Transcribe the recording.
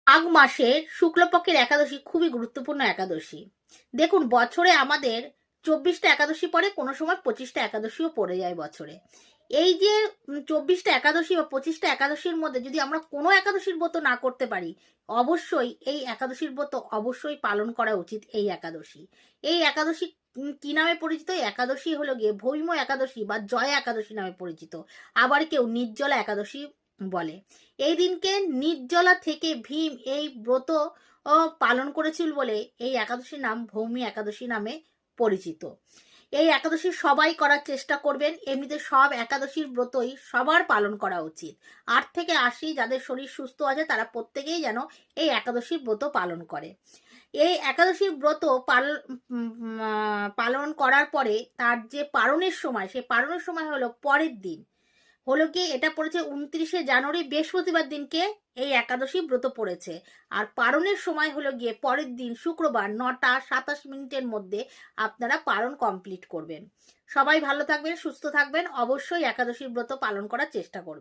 মাঘ মাসের শুক্লপক্ষের একাদশী খুবই গুরুত্বপূর্ণ একাদশী। দেখুন, বছরে আমাদের 24টা একাদশী পড়ে, কোনো সময় 25টা একাদশীও পড়ে যায় বছরে। এই যে 24টা একাদশী বা 25টা একাদশীর মধ্যে যদি আমরা কোনো একাদশীর ব্রত না করতে পারি, অবশ্যই এই একাদশীর ব্রত অবশ্যই পালন করা উচিত। এই একাদশী, এই একাদশী কি নামে পরিচিত? একাদশী হলো গিয়ে ভৌম একাদশী বা জয়া একাদশী নামে পরিচিত। আবার কেউ নির্জলা একাদশী বলে। এই দিনকে নির্জলা থেকে ভীম এই ব্রত পালন করেছিল বলে এই একাদশীর নাম ভৌমি একাদশী নামে পরিচিত। এই একাদশী সবাই করার চেষ্টা করবেন। এমনিতে সব একাদশীর ব্রতই সবার পালন করা উচিত। 8 থেকে 80 যাদের শরীর সুস্থ আছে তারা প্রত্যেকেই যেন এই একাদশীর ব্রত পালন করে। এই একাদশীর ব্রত পালন করার পরে তার যে পালনের সময়, সেই পালনের সময় হলো পরের দিন। হলো কি, এটা পড়েছে 29শে জানুয়ারি, বৃহস্পতিবার দিনকে এই একাদশী ব্রত পড়েছে। আর পারণের সময় হলো গিয়ে পরের দিন শুক্রবার 9টা 27 মিনিটের মধ্যে আপনারা পারণ কমপ্লিট করবেন। সবাই ভালো থাকবেন, সুস্থ থাকবেন, অবশ্যই একাদশীর ব্রত পালন করার চেষ্টা করবেন।